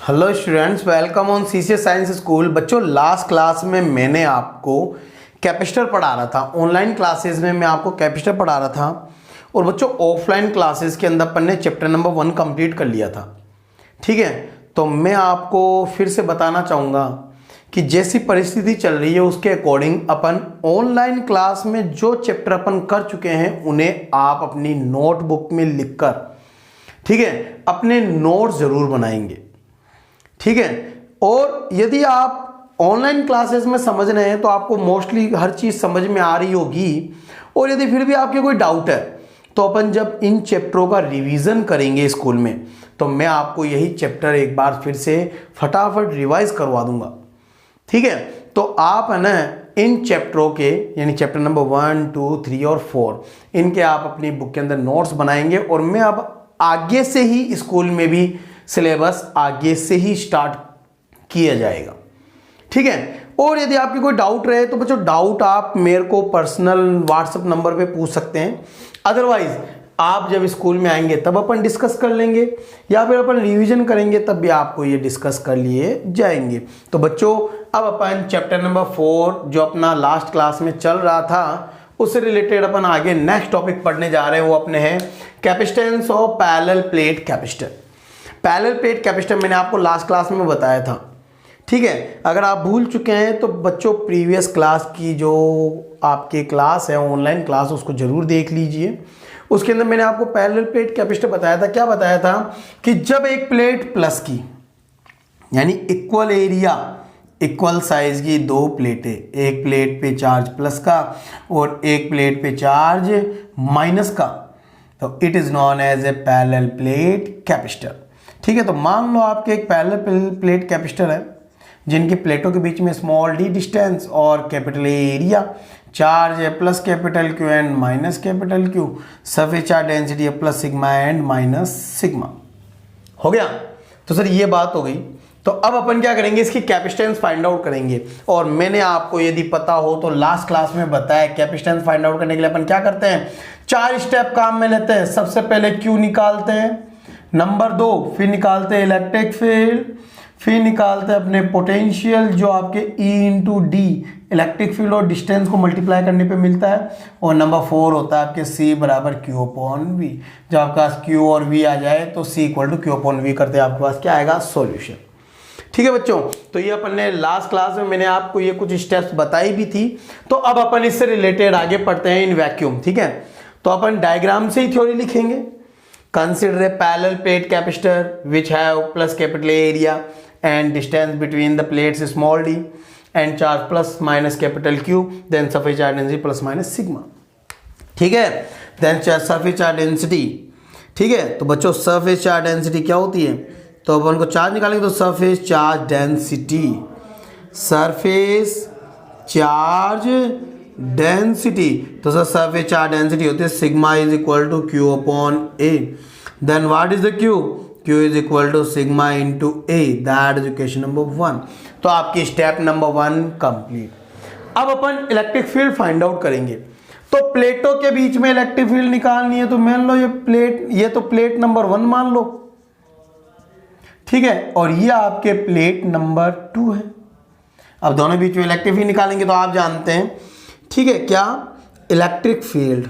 Hello students, welcome on CCS science school. बच्चों, last class में मैंने आपको कैपेसिटर पढ़ा रहा था। ऑनलाइन क्लासेस में मैं आपको कैपेसिटर पढ़ा रहा था और बच्चों ऑफलाइन क्लासेस के अंदर अपन ने चैप्टर नंबर 1 कंप्लीट कर लिया था। ठीक है, तो मैं आपको फिर से बताना चाहूँगा कि जैसी परिस्थिति चल रही है उसके अकॉर्डिंग अपन ऑनलाइन क्लास में जो चैप्टर अपन कर चुके हैं उन्हें आप अपनी नोटबुक में लिखकर, ठीक है, अपने नोट्स जरूर बनाएंगे। ठीक है, और यदि आप ऑनलाइन क्लासेस में समझ रहे हैं तो आपको मोस्टली हर चीज समझ में आ रही होगी। और यदि फिर भी आपके कोई डाउट है तो अपन जब इन चैप्टरों का रिवीजन करेंगे स्कूल में तो मैं आपको यही चैप्टर एक बार फिर से फटाफट रिवाइज करवा दूंगा। ठीक है, तो आप है ना इन चैप्टरों के यानी चैप्टर नंबर 1, 2, 3 और 4 इनके आप अपनी बुक के अंदर नोट्स बनाएंगे और मैं अब आगे से ही स्कूल में भी सिलेबस आगे से ही स्टार्ट किया जाएगा। ठीक है, और यदि आपकी कोई डाउट रहे तो बच्चों डाउट आप मेरे को पर्सनल व्हाट्सएप नंबर पे पूछ सकते हैं। अदरवाइज आप जब स्कूल में आएंगे तब अपन डिस्कस कर लेंगे या फिर अपन रिवीजन करेंगे तब भी आपको ये डिस्कस कर लिए जाएंगे। तो बच्चों अब अपन चैप्टर नंबर 4 जो अपना लास्ट क्लास में चल रहा था उससे रिलेटेड अपन आगे नेक्स्ट टॉपिक पढ़ने जा रहे हैं। वो अपने हैं capacitance of parallel plate capacitor. Parallel plate capacitor मैंने आपको लास्ट क्लास में बताया था। ठीक है, अगर आप भूल चुके हैं तो बच्चों प्रीवियस क्लास की जो आपकी क्लास है ऑनलाइन क्लास उसको जरूर देख लीजिए। उसके अंदर मैंने आपको पैरेलल प्लेट कैपेसिटर बताया था। क्या बताया था कि जब एक प्लेट प्लस की यानी इक्वल एरिया इक्वल साइज की दो प्लेटें, एक प्लेट पे चार्ज प्लस का और एक प्लेट पे चार्ज माइनस का, तो it is non as a parallel plate capacitor. ठीक है, तो मान लो आपके एक पैरेलल प्लेट कैपेसिटर है जिनकी प्लेटों के बीच में स्मॉल डी डिस्टेंस और कैपिटल एरिया, चार्ज है plus capital Q and minus capital Q, surface charge density है plus sigma and minus sigma. हो गया? तो सर ये बात हो गई। तो अब अपन क्या करेंगे, इसकी कैपेसिटेंस फाइंड आउट करेंगे। और मैंने आपको यदि पता हो तो लास्ट क्लास में बताया कैपेसिटेंस फाइंड आउट करने के लिए अपन क्या करते हैं, 4 स्टेप काम में लेते हैं। सबसे पहले क्यू निकालते हैं, नंबर 2 फिर निकालते हैं इलेक्ट्रिक फील्ड, फिर निकालते हैं अपने पोटेंशियल जो आपके E into D electric field और डिस्टेंस को मल्टीप्लाई करने पे मिलता है, और नंबर 4 होता है आपके C बराबर Q अपॉन V। जब आपके पास Q और V आ जाए तो C equal to Q upon V करते हैं आपके पास क्या आएगा, सॉल्यूशन। ठीक है बच्चों, तो ये अपन ने लास्ट क्लास में मैंने आपको ये कुछ स्टेप्स बताई भी थी। तो अब अपन इससे रिलेटेड आगे पढ़ते हैं इन वैक्यूम। ठीक है, तो अपन डायग्राम से ही थ्योरी लिखेंगे। Consider a parallel plate capacitor which have plus capital area and distance between the plates small d and charge plus minus capital Q, then surface charge density plus minus sigma. ठीक है, then surface charge density। ठीक है, तो बच्चों surface charge density क्या होती है, तो अपन को चार्ज निकालेंगे तो surface charge density, surface charge density, तो सर सरफेस चार्ज डेंसिटी होती है sigma is equal to Q upon A. Then what is the Q, Q is equal to sigma into A, that is equation number 1। तो आपकी step number 1 complete. अब अपन electric field find out करेंगे। तो प्लेटों के बीच में इलेक्ट्रिक फील्ड निकालनी है, तो मान लो ये तो प्लेट नंबर 1 मान लो। ठीक है, और ये आपके प्लेट नंबर 2 है। अब दोनों बीच में इलेक्ट्रिक फील्ड निकालेंगे तो आप जानते हैं, ठीक है, क्या electric field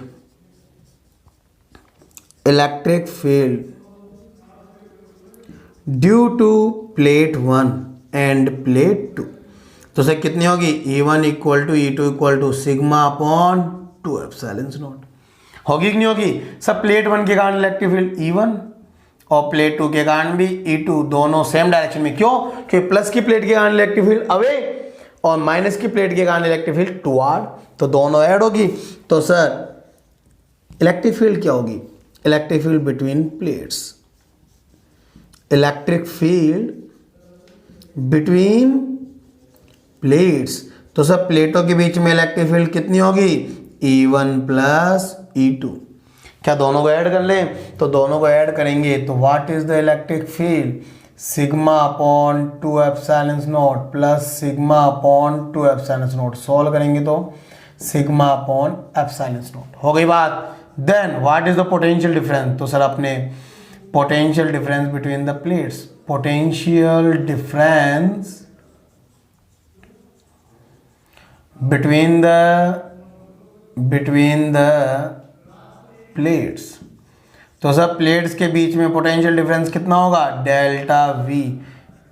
due to plate 1 and plate 2, तो सर कितनी होगी, E1 equal to E2 equal to sigma upon 2 epsilon naught. होगी कि नहीं होगी? सब प्लेट 1 के कारण इलेक्ट्रिक फील्ड E1 और प्लेट 2 के कारण भी E2, दोनों सेम डायरेक्शन में। क्यों? क्योंकि प्लस की प्लेट के कारण इलेक्ट्रिक फील्ड अवे और माइनस की प्लेट के कारण इलेक्ट्रिक फील्ड टुवर्ड, तो दोनों ऐड होगी। तो सर इलेक्ट्रिक फील्ड क्या होगी, electric field between plates, electric field between plates. तो सर प्लेटों के बीच में इलेक्ट्रिक फील्ड कितनी होगी, E1 प्लस E2। क्या दोनों को ऐड कर लें, तो दोनों को ऐड करेंगे तो what is the electric field, sigma upon 2 epsilon naught plus sigma upon 2 epsilon naught. Solve करेंगे तो सिग्मा अपॉन एप्सिलॉन नॉट। हो गई बात। Then what is the potential difference, तो सर अपने potential difference between the plates, potential difference between the plates। तो सब plates के बीच में पोटेंशियल डिफरेंस कितना होगा, delta V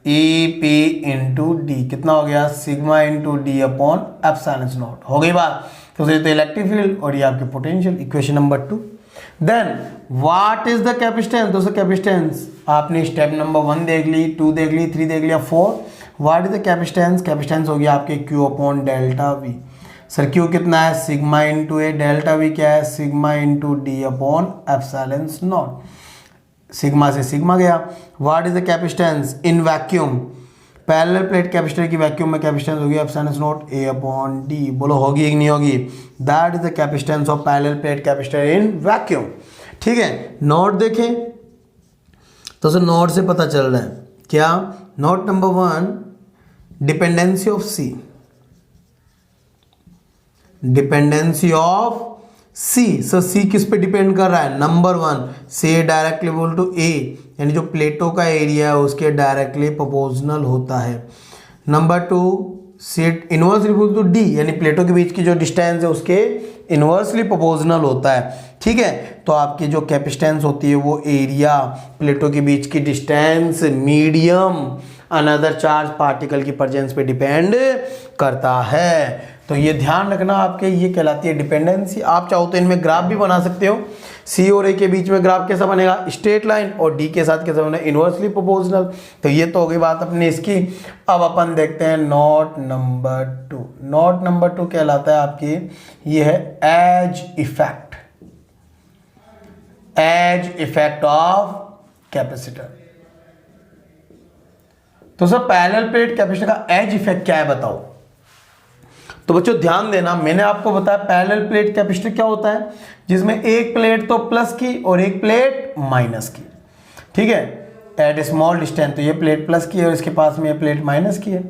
E P into D, कितना हो गया, sigma into D upon epsilon naught. हो गई बात। तो ये तो इलेक्ट्रिक फील्ड और ये आपकी potential, equation number 2। Then what is the capacitance, दोस्तों कैपेसिटेंस आपने स्टेप नंबर 1 देख ली, 2 देख ली, 3 देख लिया, 4। What is the capacitance, capacitance हो गया आपके Q upon delta we. Sir Q कितना है, sigma into A, delta we क्या है, sigma into D upon epsilon not. Sigma से सिग्मा गया। What is the capacitance in vacuum, parallel plate capacitor की वैक्यूम में कैपेसिटेंस होगी epsilon naught A upon D. बोलो होगी कि नहीं होगी, that is the capacitance of parallel plate capacitor in vacuum. ठीक है, नोट देखें तो सर नोट से पता चल रहा है क्या, note number 1 dependency of C, dependency of C. Sir C किस पे डिपेंड कर रहा है, नंबर 1 से डायरेक्टली इक्वल टू ए, यानी जो प्लेटों का एरिया है उसके डायरेक्टली प्रोपोर्शनल होता है। नंबर 2 से इनवर्सली इक्वल टू डी, यानी प्लेटों के बीच की जो डिस्टेंस है उसके इनवर्सली प्रोपोर्शनल होता है। ठीक है, तो आपकी जो कैपेसिटेंस होती है वो एरिया, प्लेटों के बीच की distance, medium, another charge particle की प्रेजेंस पे डिपेंड करता है। तो ये ध्यान रखना आपके, ये कहलाती है डिपेंडेंसी। आप चाहो तो इनमें ग्राफ भी बना सकते हो, सी और ए के बीच में ग्राफ कैसा बनेगा, स्ट्रेट लाइन, और डी के साथ कैसा बनेगा, इनवर्सली प्रोपोर्शनल। तो ये तो हो गई बात अपनी इसकी। अब अपन देखते हैं नोट नंबर 2। नोट नंबर 2 कहलाता है आपकी, ये है edge effect, edge effect of capacitor. तो सर पैरेलल प्लेट कैपेसिटर का एज इफेक्ट क्या है बताओ। तो बच्चों ध्यान देना, मैंने आपको बताया पैरेलल प्लेट कैपेसिटर क्या होता है, जिसमें एक प्लेट तो प्लस की और एक प्लेट माइनस की। ठीक है, एट स्मॉल डिस्टेंस, तो ये प्लेट प्लस की है और इसके पास में ये प्लेट माइनस की है।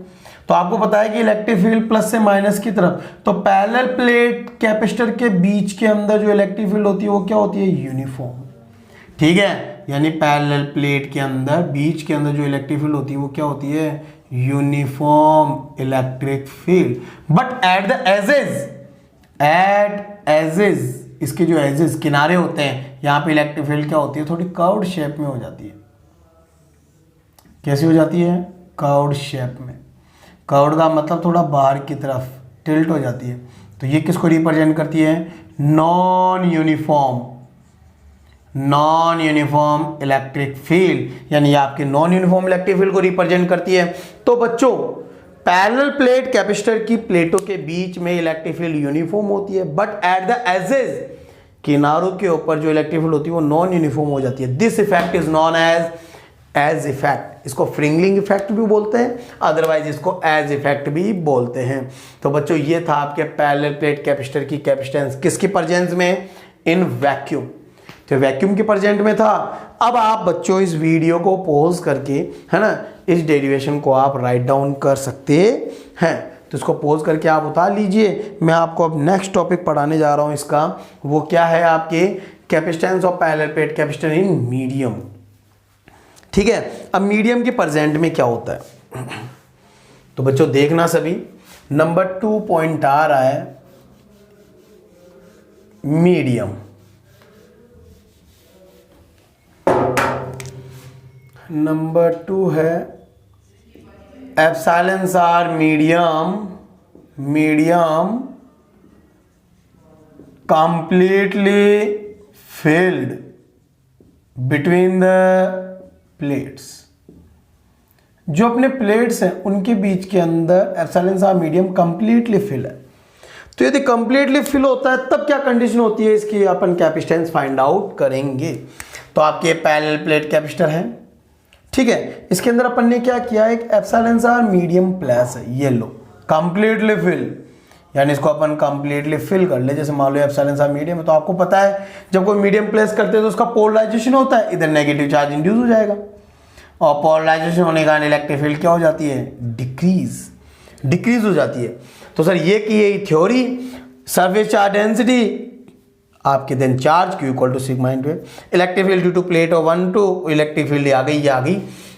तो आपको पता है कि इलेक्ट्रिक फील्ड प्लस से माइनस की तरफ, तो पैरेलल प्लेट कैपेसिटर के बीच के अंदर जो इलेक्ट्रिक फील्ड होती है वो क्या होती है, यूनिफॉर्म। ठीक है, यानी पैरेलल प्लेट के अंदर, बीच के अंदर जो इलेक्ट्रिक फील्ड होती है वो क्या होती है, uniform electric field. But at the edges, at edges, इसके जो एजेस किनारे होते हैं, यहां पे इलेक्ट्रिक फील्ड क्या होती है, थोड़ी कर्व्ड शेप में हो जाती है। कैसी हो जाती है, कर्व्ड शेप में। कर्व्ड का मतलब थोड़ा बाहर की तरफ टिल्ट हो जाती है। तो ये किसको रिप्रेजेंट करती है, non uniform, non uniform electric field, यानी आपके नॉन यूनिफॉर्म इलेक्ट्रिक फील्ड को रिप्रेजेंट करती है। तो बच्चों पैरेलल प्लेट कैपेसिटर की प्लेटों के बीच में इलेक्ट्रिक फील्ड यूनिफॉर्म होती है, बट एट द एजेस, किनारों के ऊपर जो इलेक्ट्रिक फील्ड होती है वो नॉन यूनिफॉर्म हो जाती है। This effect is non age effect. इसको फ्रिंगलिंग इफेक्ट भी बोलते हैं, अदरवाइज इसको एज इफेक्ट भी बोलते हैं। तो बच्चों ये था आपके पैरेलल प्लेट कैपेसिटर की कैपेसिटेंस किसकी प्रेजेंस में, इन वैक्यूम। तो वैक्यूम के प्रेजेंट में था। अब आप बच्चों इस वीडियो को पॉज करके, है ना, इस डेरिवेशन को आप राइट डाउन कर सकते हैं। तो इसको पॉज करके आप उतार लीजिए। मैं आपको अब नेक्स्ट टॉपिक पढ़ाने जा रहा हूं इसका, वो क्या है आपके capacitance of parallel plate capacitor in medium. ठीक है, अब मीडियम के प्रेजेंट में क्या होता है, तो बच्चों देखना सभी, नंबर 2 पॉइंट आ रहा है मीडियम। नंबर 2 है epsilons are medium, medium completely filled between the plates. जो अपने प्लेट्स हैं उनके बीच के अंदर epsilons are medium completely fill है। तो यदि कंप्लीटली फिल होता है तब क्या कंडीशन होती है इसकी, अपन कैपेसिटेंस फाइंड आउट करेंगे। तो आपके पैरेलल प्लेट कैपेसिटर है, ठीक है, इसके अंदर अपन ने क्या किया, एक एप्सिलॉन्स आर मीडियम प्लस है, ये लो कंप्लीटली फिल, यानी इसको अपन कंप्लीटली फिल कर ले। जैसे मान लो एप्सिलॉन्स आर मीडियम है, तो आपको पता है जब कोई मीडियम प्लेस करते हैं तो उसका पोलराइजेशन होता है, इधर नेगेटिव चार्ज इंड्यूस हो जाएगा, और पोलराइजेशन होने के कारण इलेक्ट्रिक फील्ड क्या हो जाती है, डिक्रीज हो जाती है। तो सर ये की यही थ्योरी, सरफेस चार्ज डेंसिटी आपके then charge Q equal to sigma into electric field due to plate और 1 टू इलेक्ट्रिक फील्ड आ गई।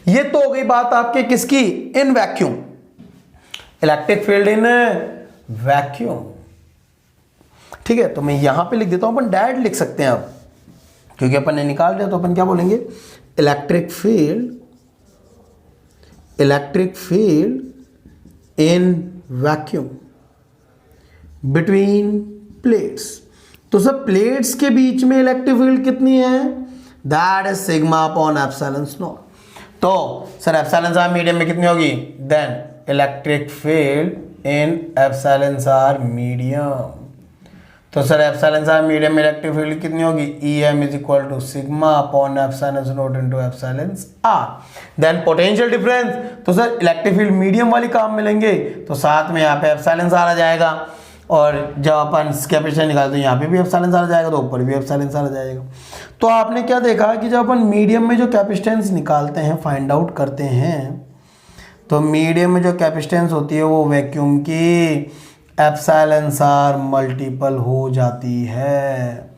ये तो हो गई बात आपके किसकी, in vacuum, electric field in vacuum. ठीक है, तो मैं यहां पे लिख देता हूं, अपन डायरेक्ट लिख सकते हैं अब, क्योंकि अपन ने निकाल दिया, तो अपन क्या बोलेंगे, electric field in vacuum between plates. तो सर प्लेट्स के बीच में इलेक्ट्रिक फील्ड कितनी है, that is sigma upon epsilon naught. तो सर एप्सिलॉन आर मीडियम में कितनी होगी, then electric field in epsilon R medium. तो सर एप्सिलॉन आर मीडियम में इलेक्ट्रिक फील्ड कितनी होगी, EM is equal to sigma upon epsilon naught into epsilon R. Then potential difference, तो sir electric field medium वाली काम मिलेंगे, तो साथ में यहाँ पे एप्सिलॉन आर आ जाएगा, और जब अपन कैपेसिटेंस निकालते हैं यहाँ पे भी एप्सिलॉन आर आ जाएगा, तो ऊपर भी एप्सिलॉन आर आ जाएगा। तो आपने क्या देखा कि जब अपन मीडियम में जो कैपेसिटेंस निकालते हैं, फाइंड आउट करते हैं, तो मीडियम में जो कैपेसिटेंस होती है वो वैक्यूम की एप्सिलॉन आर मल्टीपल हो जाती है,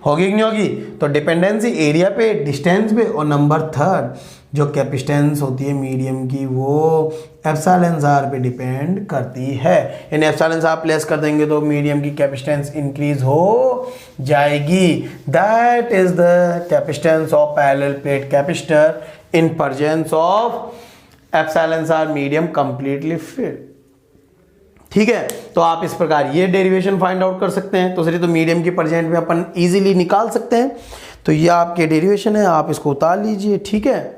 होगी कि नहीं होगी। तो डिपेंडेंसी एरिया पे, डिस्टेंस पे, और नंबर थर्ड जो कैपेसिटेंस होती है मीडियम की वो एप्सिलॉन आर पे डिपेंड करती है। इन एप्सिलॉन आर प्लेस कर देंगे तो मीडियम की कैपेसिटेंस इंक्रीज हो जाएगी। That is the capacitance of parallel plate capacitor in presence of epsilon R medium completely filled. ठीक है, तो आप इस प्रकार ये डेरिवेशन फाइंड आउट कर सकते हैं। तो सर तो मीडियम की प्रेजेंट में अपन इजीली निकाल सकते हैं, तो ये आपके डेरिवेशन है, आप इसको उतार लीजिए। ठीक है,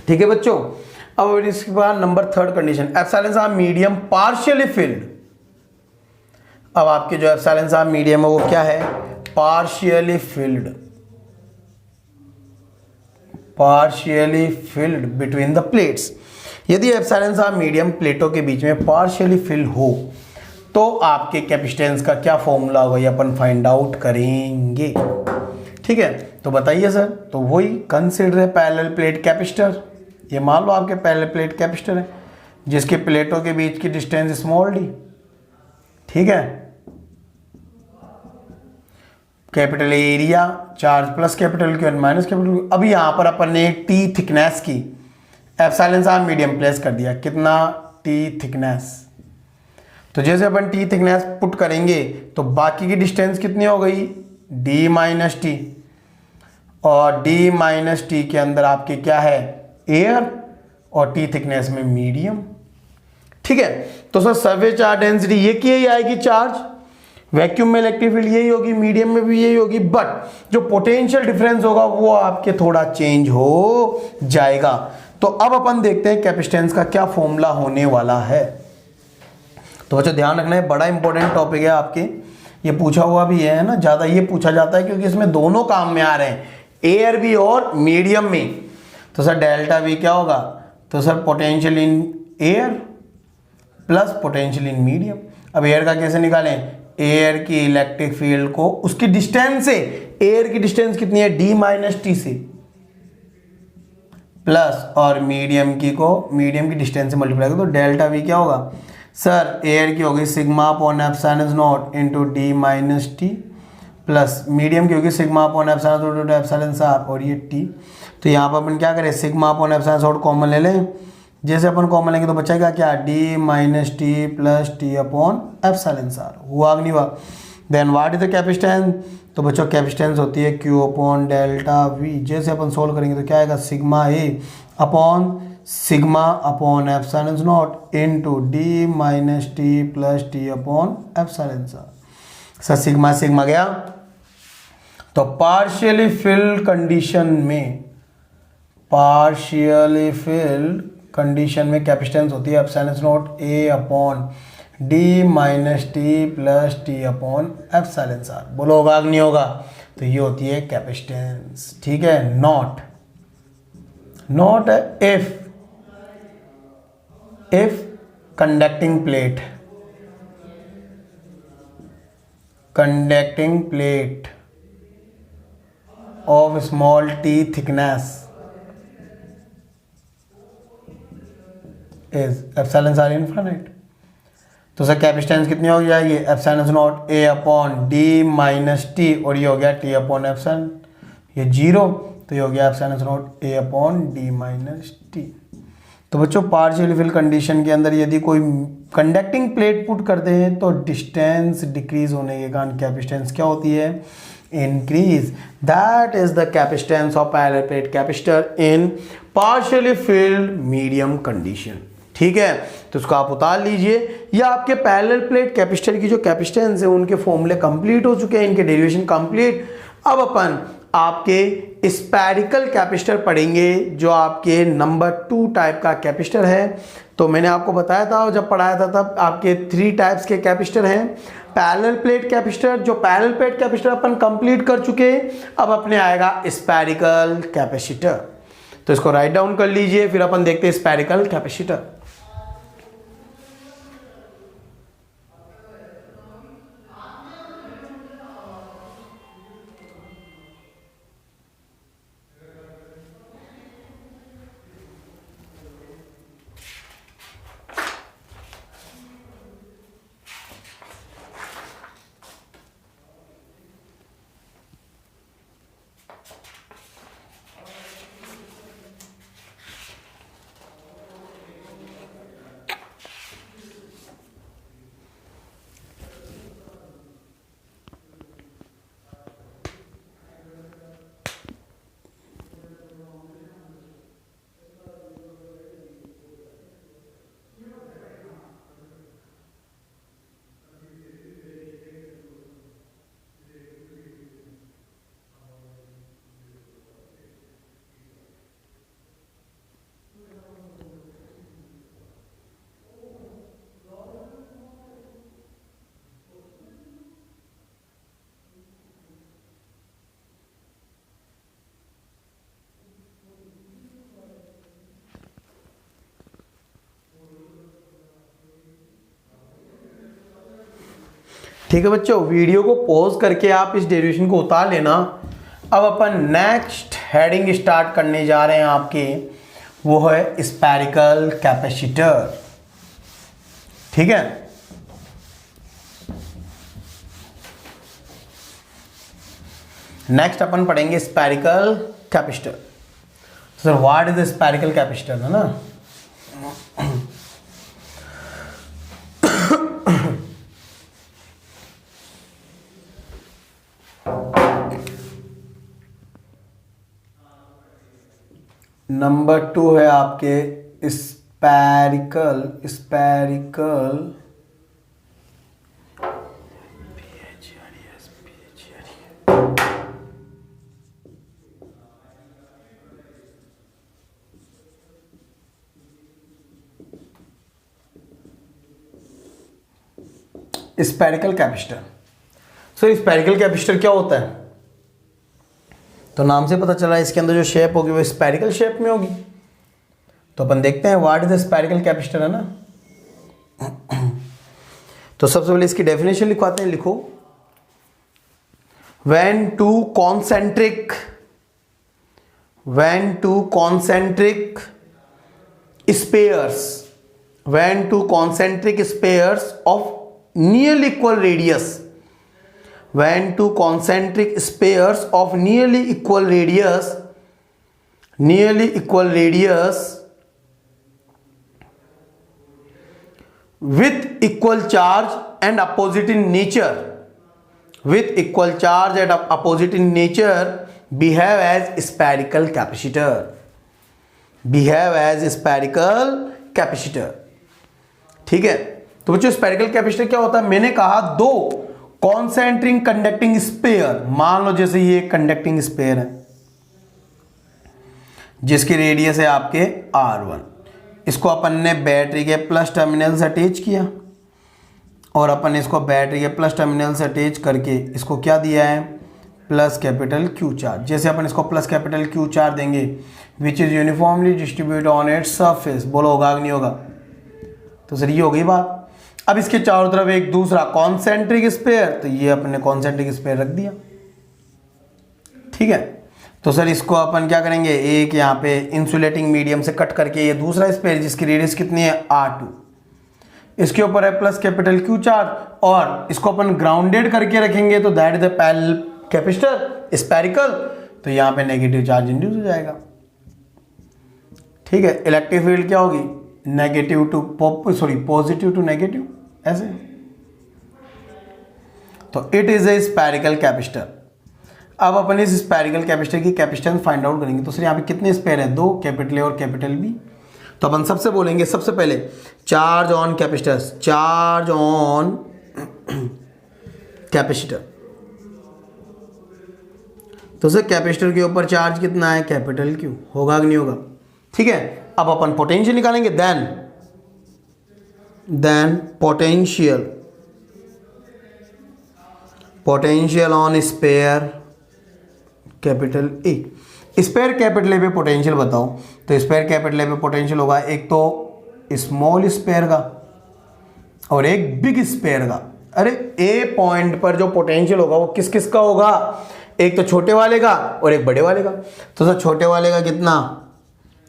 ठीक है बच्चों। अब इसके बाद number third condition, epsilon R medium partially filled. अब आपके जो एप्सिलॉन आर मीडियम है वो क्या है, partially field between the plates. यदि एप्सिलॉन आर मीडियम प्लेटों के बीच में पार्शियली फिल्ड हो तो आपके कैपेसिटेंस का क्या फॉर्मूला होगा, ये अपन फाइंड आउट करेंगे। ठीक है, तो बताइए सर। तो वही कंसिडर पैरेलल प्लेट कैपेसिटर, ये मान लो आपके पैरेलल प्लेट कैपेसिटर है जिसके प्लेटों के बीच की डिस्टेंस स्मॉल डी। ठीक है, capital area charge plus capital Q minus capital Q। अभी यहां पर अपन ने एक T थिकनेस की एप्सिलॉन आर मीडियम प्लेस कर दिया, कितना T थिकनेस। तो जैसे अपन T थिकनेस पुट करेंगे तो बाकी की डिस्टेंस कितनी हो गई, D माइनस टी, और D माइनस टी के अंदर आपके क्या है, एयर, और T थिकनेस में मीडियम। ठीक है, तो सर सर्फेस चार्ज डेंसिटी ये की ही आएगी चार्ज, वैक्यूम में इलेक्ट्रिक फील्ड यही होगी, मीडियम में भी यही होगी, बट जो पोटेंशियल डिफरेंस होगा वो आपके थोड़ा चेंज हो जाएगा। तो अब अपन देखते हैं कैपेसिटेंस का क्या फॉर्मूला होने वाला है। तो बच्चों ध्यान रखना है, बड़ा इंपॉर्टेंट टॉपिक है आपके, ये पूछा हुआ भी है ना, ज्यादा ये पूछा जाता है क्योंकि इसमें दोनों काम में आ रहे हैं, एयर भी और मीडियम में। तो सर डेल्टा V क्या होगा, तो sir potential in air plus potential in medium. अब एयर का कैसे निकालें, एयर की इलेक्ट्रिक फील्ड को उसकी डिस्टेंस से, एयर की डिस्टेंस कितनी है D माइनस टी से, प्लस और मीडियम की डिस्टेंस से मल्टीप्लाई करो, तो डेल्टा V क्या होगा सर, एयर की होगी sigma upon epsilon naught into D minus T, plus medium की होगी sigma upon epsilon naught into epsilon R, और ये T। तो यहाँ पर अपन क्या करें, sigma upon epsilon naught common ले लें, जैसे अपन कॉमन लेंगे तो बचेगा क्या, D minus T plus T upon epsilon R, हुआ कि नहीं हुआ। Then what is the capacitance, तो बच्चों कैपेसिटेंस होती है Q अपॉन डेल्टा V। जैसे अपन सोल्व करेंगे तो क्या आएगा, sigma A upon sigma upon epsilon naught into D minus T plus T upon epsilon R. Sir sigma sigma गया। तो पार्शियली फिल्ड कंडीशन में कैपेसिटेंस होती है epsilon naught A upon D minus T plus T upon epsilon R. बोलो होगा कि नहीं होगा? तो ये होती है कैपेसिटेंस। ठीक है, not if conducting plate of small t thickness is epsilon are infinite। तो सर कैपेसिटेंस कितनी हो जाएगी? Epsilon naught A upon D minus T, और ये हो गया टी अपॉन एप्सिलॉन, ये जीरो, तो ये हो गया epsilon naught A upon D minus T. तो बच्चों पार्शियल फिल कंडीशन के अंदर यदि कोई कंडक्टिंग प्लेट पुट करते हैं तो डिस्टेंस डिक्रीज होने के कारण कैपेसिटेंस क्या होती है? Increase। That is the capacitance of parallel plate capacitor in partially filled medium condition। ठीक है, तो इसको आप उतार लीजिए। या आपके पैरेलल प्लेट कैपेसिटर की जो कैपेसिटेंस है उनके फॉर्मूले कंप्लीट हो चुके हैं, इनके डेरिवेशन कंप्लीट। अब अपन आपके स्फेरिकल कैपेसिटर पढ़ेंगे जो आपके नंबर 2 टाइप का कैपेसिटर है। तो मैंने आपको बताया था जब पढ़ाया था तब आपके 3 टाइप्स के कैपेसिटर हैं। पैरेलल प्लेट कैपेसिटर, जो पैरेलल प्लेट कैपेसिटर अपन कंप्लीट कर चुके हैं, अब अपने आएगा स्फेरिकल कैपेसिटर। तो इसको राइट डाउन कर लीजिए, फिर अपन देखते हैं स्फेरिकल कैपेसिटर। ठीक है बच्चों, वीडियो को पॉज करके आप इस डेरिवेशन को उतार लेना। अब अपन नेक्स्ट हेडिंग स्टार्ट करने जा रहे हैं आपके, वो है स्फेरिकल कैपेसिटर। ठीक है, नेक्स्ट अपन पढ़ेंगे spherical capacitor. Sir what is the spherical capacitor, है ना? नंबर 2 है आपके spherical spherical capacitor. Sir spherical capacitor क्या होता है? तो नाम से पता चला इसके अंदर जो शेप होगी वो स्फेरिकल शेप में होगी। तो अपन देखते हैं what is the spherical capacitor, है ना? तो सबसे पहले इसकी डेफिनेशन लिखवाते हैं, लिखो। when two concentric spheres of nearly equal radius with equal charge and opposite in nature behave as spherical capacitor। ठीक है, तो बच्चों स्फेरिकल कैपेसिटर क्या होता है? मैंने कहा दो कॉन्सेंट्रिक कंडक्टिंग स्पेयर, मान लो जैसे ये कंडक्टिंग स्पेयर है जिसकी रेडियस है आपके R1, इसको अपन ने बैटरी के प्लस टर्मिनल से अटैच किया और अपन इसको बैटरी के प्लस टर्मिनल से अटैच करके इसको क्या दिया है, प्लस कैपिटल Q चार्ज। जैसे अपन इसको प्लस कैपिटल Q चार्ज देंगे which is uniformly distribute on its surface, बोलो होगा कि नहीं होगा, तो सर ये हो गई बात। अब इसके चारों तरफ एक दूसरा कॉन्सेंट्रिक स्पेयर, तो ये अपने कॉन्सेंट्रिक स्पेयर रख दिया, ठीक है। तो सर इसको अपन क्या करेंगे, एक यहाँ पे इंसुलेटिंग मीडियम से कट करके ये दूसरा स्पेयर जिसकी रेडियस कितनी है R2, इसके ऊपर है प्लस कैपिटल Q चार्ज और इसको अपन ग्राउंडेड करके रखेंगे, तो that is the parallel capacitor spherical, तो यहाँ पे नेगेटिव चार्ज इंड्यूस हो जाएगा, ठीक है। इलेक्ट्रिक फील्ड क्या होगी, negative to positive to negative, ऐसे। तो it is a spherical capacitor. अब अपन इस स्फेरिकल कैपेसिटर की कैपेसिटेंस फाइंड आउट करेंगे। तो सर यहाँ पे कितने स्पेयर है, 2, कैपिटल ए और कैपिटल बी। तो अपन सबसे बोलेंगे सबसे पहले charge on capacitors, charge on capacitor. तो सर कैपेसिटर के ऊपर चार्ज कितना है, कैपिटल Q, होगा कि नहीं होगा, ठीक है। अब अपन पोटेंशियल निकालेंगे, then potential on sphere capital A. Sphere capital A पे पोटेंशियल बताओ, तो स्पेयर कैपिटल ए पे पोटेंशियल होगा एक तो स्मॉल स्पेयर का और एक बिग स्पेयर का। अरे ए पॉइंट पर जो पोटेंशियल होगा वो किस किस का होगा, एक तो छोटे वाले का और एक बड़े वाले का। तो सर छोटे वाले का कितना,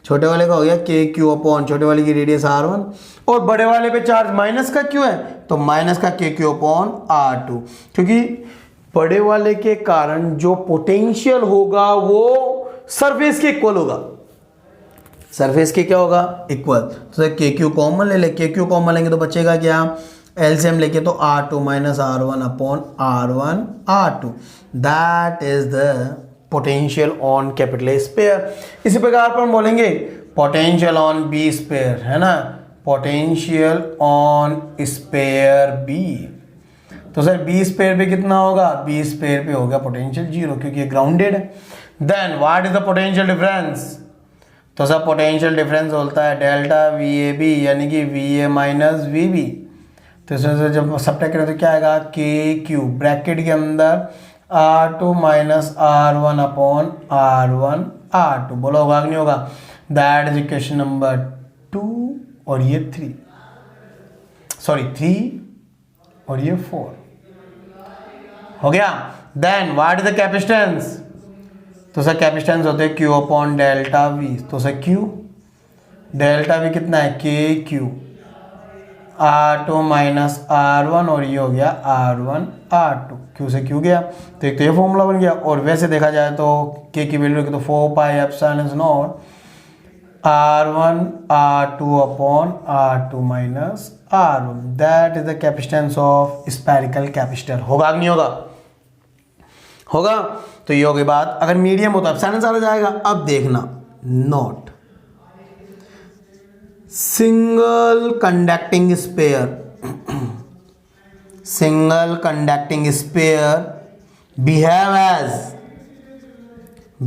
छोटे वाले का हो गया KQ अपॉन छोटे वाले की रेडियस R1 और बड़े वाले पे चार्ज माइनस का क्यों है, तो माइनस का KQ अपॉन R2, क्योंकि बड़े वाले के कारण जो पोटेंशियल होगा वो सरफेस के इक्वल होगा, सरफेस के क्या होगा, इक्वल। तो सर KQ कॉमन ले ले, KQ कॉमन लेंगे तो बचेगा क्या, एलसीएम लेके तो R2 minus R1 upon R1 R2, that is the potential on capital A sphere. इसी प्रकार पर हम बोलेंगे पोटेंशियल ऑन बी स्पेयर, है ना, पोटेंशियल ऑन स्पेयर बी। तो सर बी स्पेयर पे कितना होगा, बी स्पेयर पे होगा पोटेंशियल 0 क्योंकि ये ग्राउंडेड है। Then what is the potential difference, तो सर पोटेंशियल डिफरेंस होता है डेल्टा VAB यानी कि VA माइनस VB। तो इसमें से जब सब्ट्रैक्ट करें तो क्या आएगा, KQ ब्रैकेट के अंदर R2 minus R1 upon R1 R2, बोलो होगा कि नहीं होगा, दैट इज इक्वेशन नंबर 2 और ये 3 और ये 4 हो गया। Then what is the capacitance, तो सर कैपेसिटेंस होते हैं Q अपॉन डेल्टा V। तो सर Q डेल्टा V कितना है, KQ R2 माइनस R1 और ये हो गया R1 R2, Q से Q गया तो एक तो ये फॉर्मूला बन गया। और वैसे देखा जाए तो K की वैल्यू तो 4 pi epsilon not R1 R2 upon R2 minus R1, that is the capacitance of spherical capacitor. होगा कि नहीं होगा, होगा। तो ये हो गई बात। अगर मीडियम हो तो एप्सिलॉन सारा जाएगा। अब देखना note, single conducting sphere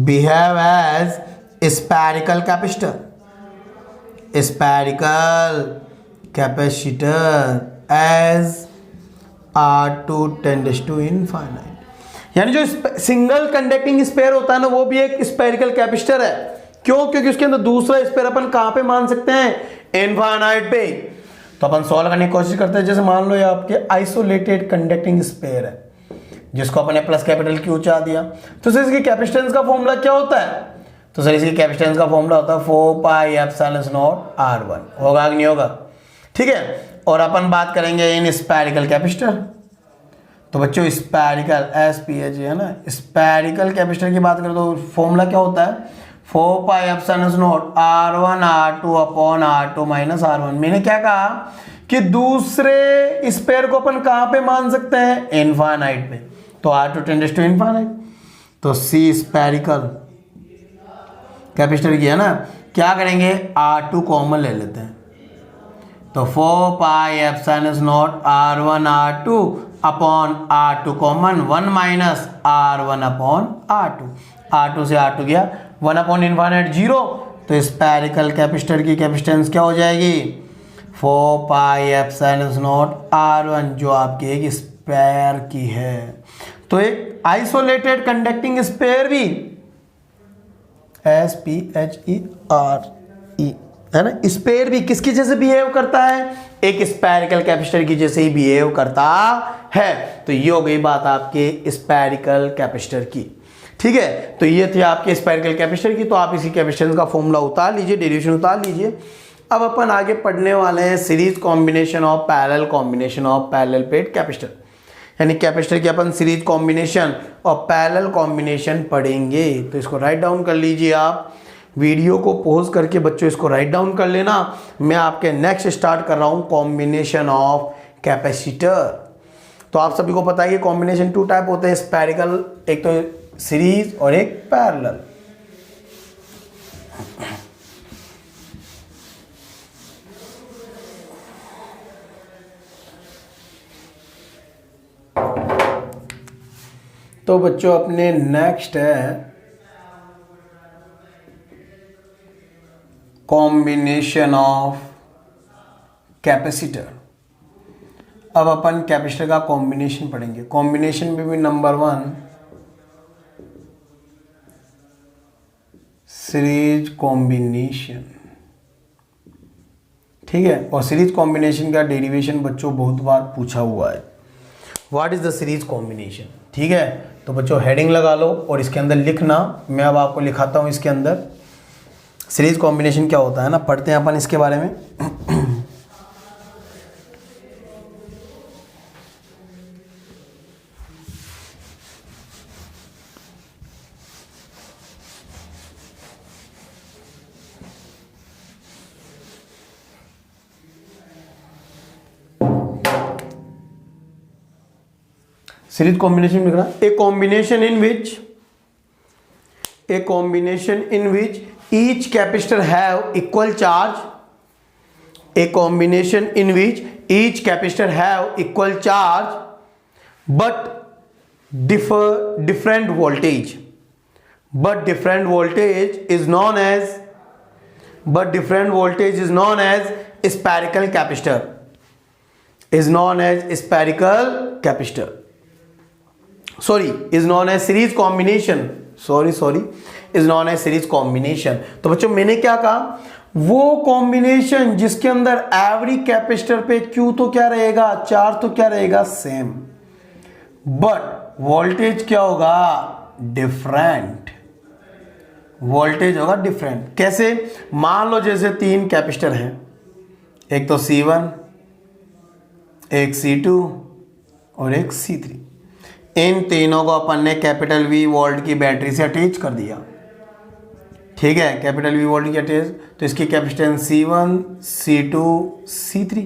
behave as spherical capacitor as R2 tends to infinite। यानी जो सिंगल कंडक्टिंग स्पेयर होता है ना वो भी एक स्फेरिकल कैपेसिटर है। क्यों, क्योंकि उसके अंदर दूसरा स्पेयर अपन कहां पे मान सकते हैं, इनफाइनाइट पे। तो अपन सॉल्व करने की कोशिश करते हैं। जैसे मान लो ये आपके आइसोलेटेड कंडक्टिंग स्पेयर है जिसको अपन ने प्लस कैपिटल Q चाह दिया, तो सर इसकी कैपेसिटेंस का फॉर्मूला क्या होता है, तो सर इसकी कैपेसिटेंस का फॉर्मूला होता है 4 पाई एप्सिलॉन नॉट R1। होगा कि नहीं होगा, ठीक है। और अपन बात करेंगे इन स्फेरिकल कैपेसिटर। तो बच्चों स्फेरिकल SPH है ना, स्फेरिकल कैपेसिटर की बात करें तो फॉर्मूला क्या होता है, 4 pi epsilon not R1 R2 upon R2 minus R1। मैंने क्या कहा कि दूसरे स्पेयर को अपन कहां पे मान सकते हैं, इनफाइनाइट पे। तो R2 टेंड्स टू इनफाइनाइट, तो C स्फेरिकल कैपेसिटर की है ना, क्या करेंगे R2 कॉमन ले लेते हैं, तो 4 pi epsilon not R1 R2 upon R2 common 1 minus R1 upon R2, R2 से R2 गया 1 अपॉन इनफाइनाइट 0, तो स्फेरिकल कैपेसिटर की कैपेसिटेंस क्या हो जाएगी 4 पाई एप्सिलॉन नॉट R1 जो आपकी एक स्पेयर की है। तो एक आइसोलेटेड कंडक्टिंग स्पेयर भी SPHERE है ना, स्पेयर भी किसकी जैसे बिहेव करता है, एक स्फेरिकल कैपेसिटर की जैसे ही बिहेव करता है। तो ये हो गई बात आपके स्फेरिकल कैपेसिटर की। ठीक है, तो ये थी आपके स्फेरिकल कैपेसिटर की। तो आप इसी कैपेसिटेंस का फॉर्मूला उतार लीजिए, डेरिवेशन उतार लीजिए। अब अपन आगे पढ़ने वाले हैं series combination of parallel combination of parallel plate capacitor, यानी कैपेसिटर की अपन सीरीज कॉम्बिनेशन और पैरेलल कॉम्बिनेशन पढ़ेंगे। तो इसको राइट डाउन कर लीजिए, आप वीडियो को पॉज करके बच्चों इसको राइट डाउन कर लेना। मैं आपके नेक्स्ट स्टार्ट कर रहा हूं कॉम्बिनेशन ऑफ कैपेसिटर। तो आप सभी को पता है कि कॉम्बिनेशन 2 टाइप होते हैं, स्फेरिकल, एक तो सीरीज और एक पैरेलल। तो बच्चों अपने नेक्स्ट है कॉम्बिनेशन ऑफ कैपेसिटर। अब अपन कैपेसिटर का कॉम्बिनेशन पढ़ेंगे। कॉम्बिनेशन में भी नंबर 1 सीरीज कॉम्बिनेशन, ठीक है। और सीरीज कॉम्बिनेशन का डेरिवेशन बच्चों बहुत बार पूछा हुआ है, what is the series combination, ठीक है। तो बच्चों हेडिंग लगा लो और इसके अंदर लिखना, मैं अब आपको लिखाता हूं इसके अंदर सीरीज कॉम्बिनेशन क्या होता है ना, पढ़ते हैं अपन इसके बारे में। सीरीज कॉम्बिनेशन लिखना, ए combination in which each capacitor have equal charge, a combination in which each capacitor have equal charge but different voltage is known as spherical capacitor, is known as series combination, is non as series combination. तो बच्चों मैंने क्या कहा, वो combination जिसके अंदर every capacitor पे Q तो क्या रहेगा, चार्ज तो क्या रहेगा सेम, बट वोल्टेज क्या होगा डिफरेंट, वोल्टेज होगा डिफरेंट। कैसे, मान लो जैसे 3 कैपेसिटर हैं, एक तो C1, एक C2 और एक C3। इन तीनों को अपन ने कैपिटल V वोल्ट की बैटरी से अटैच कर दिया, ठीक है, कैपिटल V वोल्ट की अटैच। तो इसकी कैपेसिटेंस C1, C2, C3।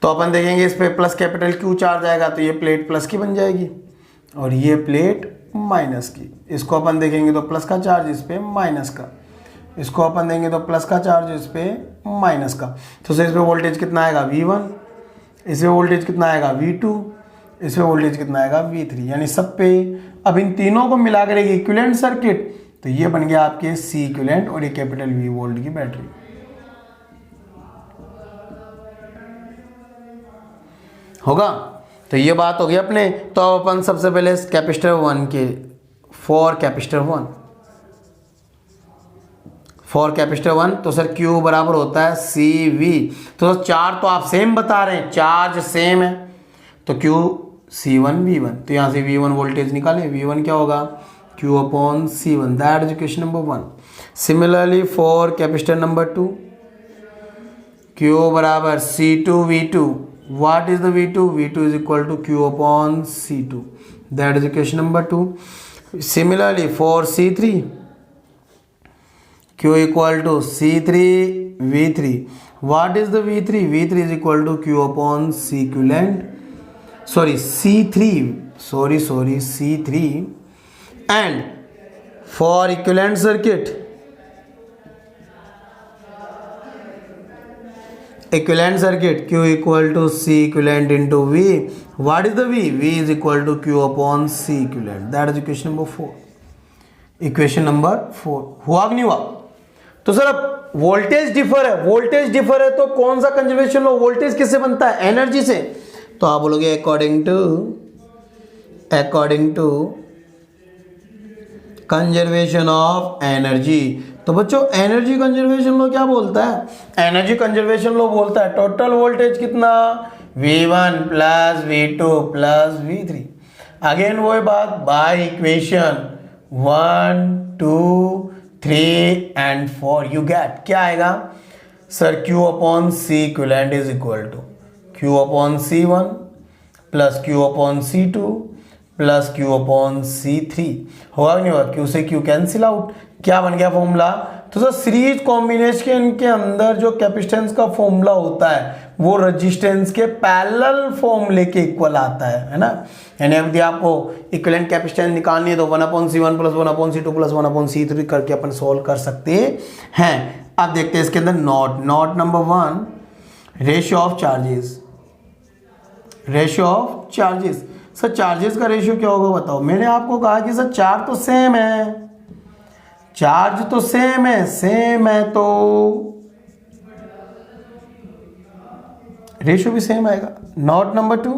तो अपन देखेंगे इस पे प्लस कैपिटल Q चार्ज आएगा, तो ये प्लेट प्लस की बन जाएगी और ये प्लेट माइनस की। इसको अपन देखेंगे तो प्लस का चार्ज इस पे माइनस का, इसको अपन देंगे तो प्लस का चार्ज इस पे माइनस का। तो इस पे वोल्टेज कितना आएगा V1, इसमें वोल्टेज कितना आएगा V2, इसमें वोल्टेज कितना आएगा V3, यानी सब पे। अब इन तीनों को मिलाकर एक इक्विवेलेंट सर्किट, तो ये बन गया आपके C इक्विवेलेंट और ये कैपिटल V वोल्ट की बैटरी। होगा, तो ये बात हो गई अपने। तो अब अपन सबसे पहले कैपेसिटर 1 के फॉर कैपेसिटर 1 तो सर Q बराबर होता है CV। तो चार्ज तो आप सेम बता रहे हैं, चार्ज सेम है, तो Q C1 V1। तो यहाँ से V1 वोल्टेज निकाले, V1 क्या होगा Q upon C1, that is equation number 1। Similarly for capacitor number 2, Q बराबर C2 V2। What is the V2? V2 is equal to Q upon C2, that is equation number 2। Similarly for C3, Q equal to C3 V3। What is the V3? V3 is equal to Q upon C equivalent, C3 and for equivalent circuit equivalent circuit Q equal to C equivalent into V. What is the V? V is equal to Q upon C equivalent. That is equation number 4. Equation number 4 हुआ कि नहीं हुआ? तो sir अब voltage differ है, voltage differ है तो कौन सा कंजर्वेशन लॉ? वोल्टेज किससे बनता है? एनर्जी से। तो आप बोलोगे according to conservation of energy. तो बच्चों एनर्जी कंजर्वेशन लॉ क्या बोलता है? एनर्जी कंजर्वेशन लॉ बोलता है टोटल वोल्टेज कितना? V1 plus V2 plus V3। Again वही बात, by equation 1 2 3 and 4 you get क्या आएगा सर? Q upon C equivalent is equal to Q upon C1 plus Q upon C2 plus Q upon C3। होगा नहीं होगा? Q से Q कैंसिल आउट। क्या बन गया फॉर्मूला? तो सर सीरीज कॉम्बिनेशन के अंदर जो कैपेसिटेंस का फॉर्मूला होता है वो रेजिस्टेंस के पैरेलल फॉर्मूले के इक्वल आता है ना। यानी यदि आपको इक्विवेलेंट कैपेसिटेंस निकालनी है तो 1/C1 plus 1/C2 plus 1/C3 करके अपन सोल्व कर सकते हैं। अब देखते हैं इसके अंदर note number 1, ratio of charges. Ratio of charges, sir charges का रेशियो क्या होगा बताओ? मैंने आपको कहा कि सर चार्ज तो सेम है, चार्ज तो सेम है तो रेशियो भी सेम आएगा। Note number 2,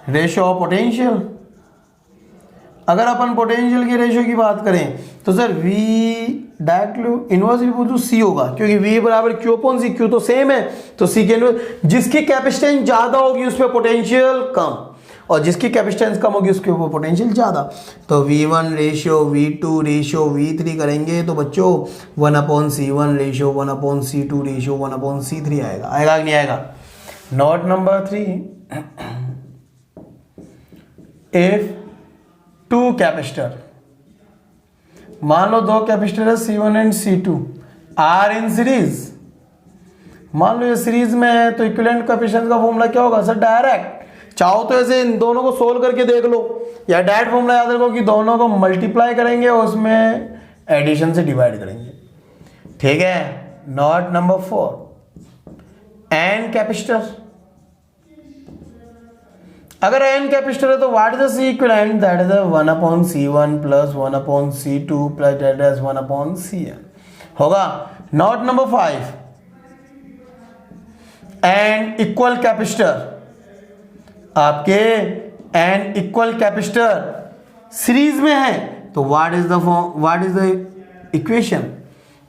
ratio of potential. अगर अपन पोटेंशियल के रेशियो की बात करें तो sir V directly inversely to C होगा, क्योंकि V बराबर Q अपॉन C, Q तो सेम है तो C के इनवर्स। जिसकी कैपेसिटेंस ज्यादा होगी उस पर पोटेंशियल कम और जिसकी कैपेसिटेंस कम होगी उसके ऊपर पोटेंशियल ज्यादा। तो V1 ratio V2 ratio V3 करेंगे तो बच्चों 1/C1 ratio 1/C2 ratio 1/C3 आएगा। आएगा कि नहीं आएगा? नोट नंबर 3, इफ 2 कैपेसिटर, मान लो 2 कैपेसिटर है C1 and C2 are in series. मान लो ये सीरीज में है तो इक्विवेलेंट कैपेसिटेंस का फॉर्मूला क्या होगा सर? डायरेक्ट चाहो तो ऐसे इन दोनों को सोल्व करके देख लो, या डायरेक्ट फॉर्मूला याद रखो कि दोनों को मल्टीप्लाई करेंगे और उसमें एडिशन से डिवाइड करेंगे। ठीक है। Note number 4, n capacitor. अगर n कैपेसिटर है तो what is the C equivalent? That is 1/C1 plus 1/C2 plus that is 1/Cn होगा। Note number 5, n equal capacitor. आपके n इक्वल कैपेसिटर सीरीज में है तो व्हाट इज द इक्वेशन?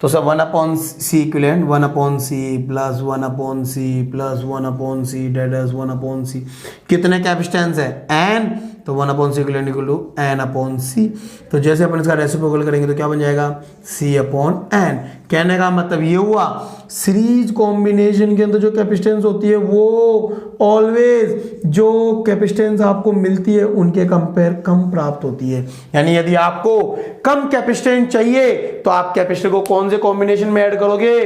तो sir 1/C equivalent 1/C plus 1/C plus 1/C that is 1/C। कितने capacitance है? n, तो 1/C equivalent equal to n/C। तो जैसे अपन इसका रेसिप्रोकल करेंगे तो क्या बन जाएगा? C/n। कहने का मतलब ये हुआ सीरीज कॉम्बिनेशन के अंदर जो कैपेसिटेंस होती है वो ऑलवेज जो कैपेसिटेंस आपको मिलती है उनके कंपेयर कम प्राप्त होती है। यानी यदि आपको कम कैपेसिटेंस चाहिए तो आप कैपेसिटर को कौन से कॉम्बिनेशन में ऐड करोगे?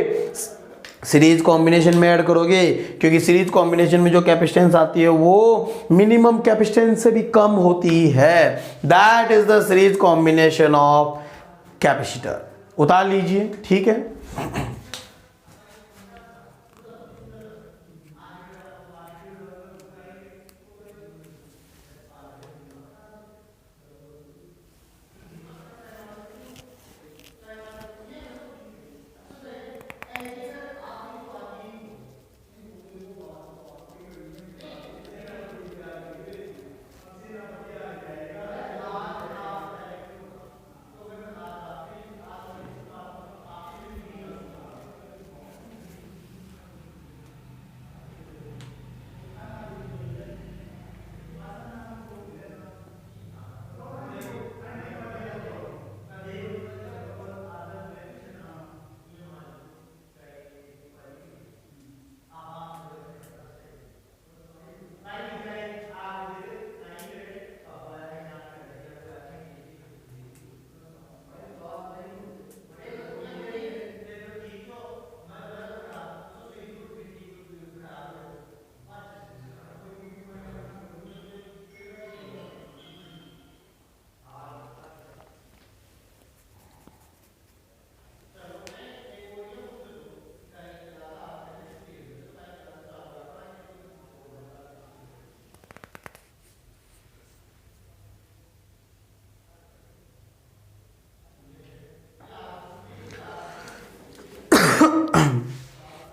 सीरीज कॉम्बिनेशन में ऐड करोगे, क्योंकि सीरीज कॉम्बिनेशन में जो कैपेसिटेंस आती है वो मिनिमम कैपेसिटेंस से भी कम होती है। That is the series combination of capacitor. उतार लीजिए। ठीक है।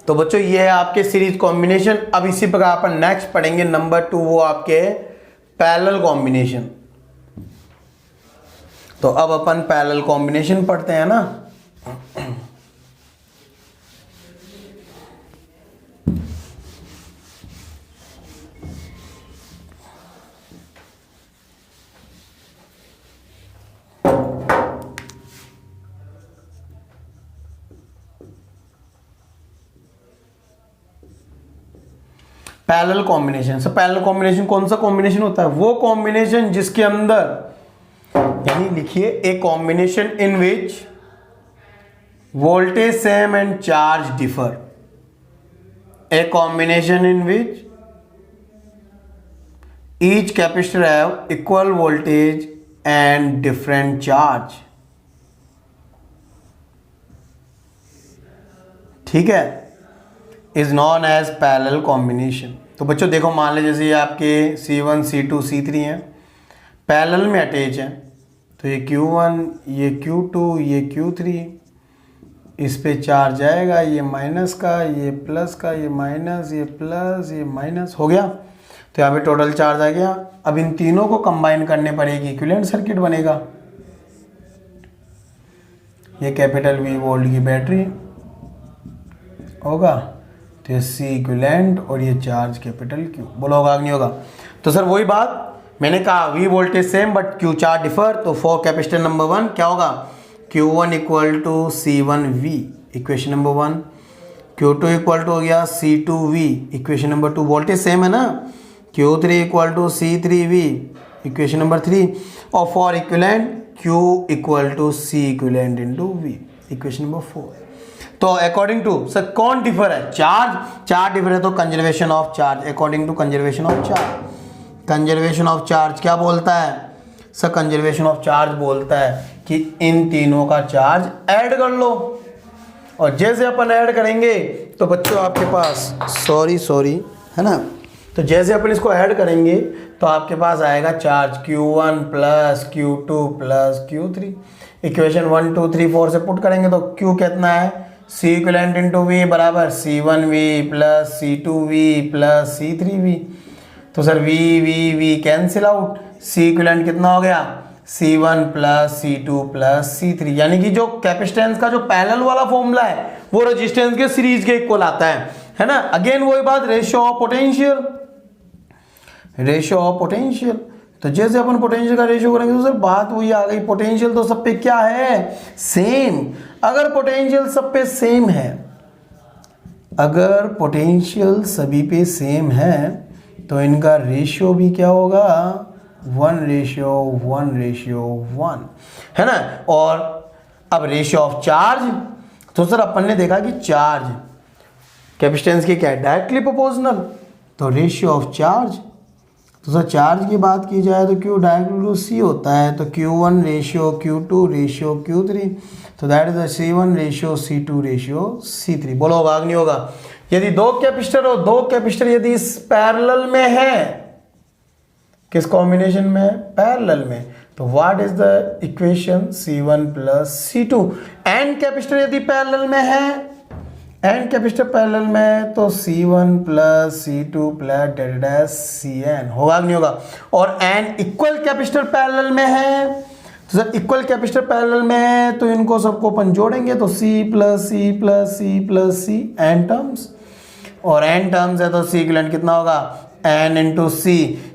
तो बच्चों ये है आपके सीरीज कॉम्बिनेशन। अब इसी प्रकार अपन नेक्स्ट पढ़ेंगे नंबर 2, वो आपके पैरेलल कॉम्बिनेशन। तो अब अपन पैरेलल कॉम्बिनेशन पढ़ते हैं ना। Parallel combination. So parallel combination कौन सा कॉम्बिनेशन होता है? वो कॉम्बिनेशन जिसके अंदर, यानी लिखिए, a combination in which voltage same and charge differ. A combination in which each capacitor have equal voltage and different charge. ठीक है, is non as parallel combination. तो बच्चों देखो, मान लीजिए जैसे ये आपके C1 C2 C3 हैं, पैरेलल में अटैच है। तो ये Q1, ये Q2, ये Q3, इस पे चार्ज आएगा, ये माइनस का, ये प्लस का, ये माइनस, ये प्लस, ये माइनस, हो गया। तो यहाँ पे टोटल चार्ज आ गया। अब इन तीनों को कंबाइन करने पर एक इक्विवेलेंट सर्किट बनेगा। ये कैपिटल V वोल्ट की बैटरी होगा, तो ये C इक्विवेलेंट और ये चार्ज कैपिटल Q। बोलो होगा कि नहीं होगा? तो सर वही बात मैंने कहा, V voltage same but Q charge differ. तो फॉर कैपेसिटर नंबर 1 क्या होगा? Q1 equal to C1V, equation number 1। Q2 equal to हो गया C2V, equation number 2। Voltage same है ना। Q3 equal to C3V, equation number 3। और for equivalent Q equal to C equivalent into V, equation number 4। तो according to sir कौन differ है? Charge differ है, तो conservation of charge. According to conservation of charge, conservation of charge क्या बोलता है? Sir conservation of charge बोलता है कि इन तीनों का चार्ज ऐड कर लो। और जैसे अपन ऐड करेंगे तो बच्चों आपके पास सॉरी है ना, तो जैसे अपन इसको ऐड करेंगे तो आपके पास आएगा charge Q1 plus Q2 plus Q3। Equation 1 2 3 4 से पुट करेंगे तो Q कितना है? C इक्विवेलेंट इंटू V बराबर C1V plus C2V plus C3V। तो sir V cancel out. C equivalent कितना हो गया? C1 plus C2 plus C3। यानी कि जो कैपेसिटेंस का जो पैरेलल वाला फॉर्मूला है वो रेजिस्टेंस के सीरीज के इक्वल आता है ना। अगेन वही बात, रेशियो ऑफ पोटेंशियल। तो जैसे अपन पोटेंशियल का रेशियो करेंगे तो सर बात वही आ गई, पोटेंशियल तो सब पे क्या है? सेम। अगर पोटेंशियल सब पे सेम है, अगर पोटेंशियल सभी पे सेम है तो इनका रेशियो भी क्या होगा? 1:1:1 है ना। और अब रेशियो ऑफ चार्ज, तो सर अपन ने देखा कि चार्ज कैपेसिटेंस के क्या है? Directly proportional. तो रेशियो ऑफ चार्ज, तो सर चार्ज की बात की जाए तो Q डायरेक्टली टू C होता है। तो Q1 ratio Q2 ratio Q3, तो that is C1 ratio C2 ratio C3। बोलो होगा कि नहीं होगा? यदि दो कैपेसिटर हो, दो कैपेसिटर यदि इस पैरेलल में है, किस कॉम्बिनेशन में? पैरेलल में, तो what is the equation? C1 plus C2। And capacitor यदि पैरेलल में है, एंड कैपेसिटर पैरेलल में, तो C1 plus C2 plus Cn होगा कि नहीं होगा? और एंड इक्वल कैपेसिटर पैरेलल में है, तो सर इक्वल कैपेसिटर पैरेलल में है तो इनको सबको अपन जोड़ेंगे तो C plus C plus C plus C n terms. और एन टर्म्स है तो C इक्विवेलेंट कितना होगा? N into C।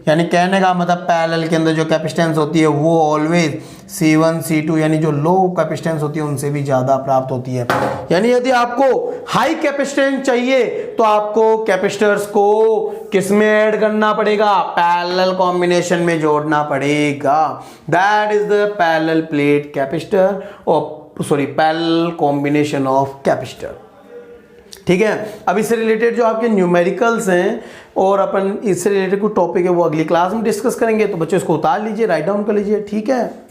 यानी कहने का मतलब पैरेलल के अंदर जो कैपेसिटेंस होती है वो ऑलवेज C1 C2 यानी जो लो कैपेसिटेंस होती है उनसे भी ज़्यादा प्राप्त होती है। यानी यदि आपको हाई कैपेसिटेंस चाहिए तो आपको कैपेसिटर्स को किस में ऐड करना पड़ेगा? पैरेलल कॉम्बिनेशन में जोड़ना पड़ेगा। That is the parallel plate capacitor और पैरेलल कॉम्बिनेशन ऑफ कैपेसिटर। ठीक है, अब इससे रिलेटेड जो आपके न्यूमेरिकल्स हैं और अपन इससे रिलेटेड कोई टॉपिक है वो अगली क्लास में डिस्कस करेंगे। तो बच्चों इसको उतार लीजिए, राइट डाउन कर लीजिए। ठीक है।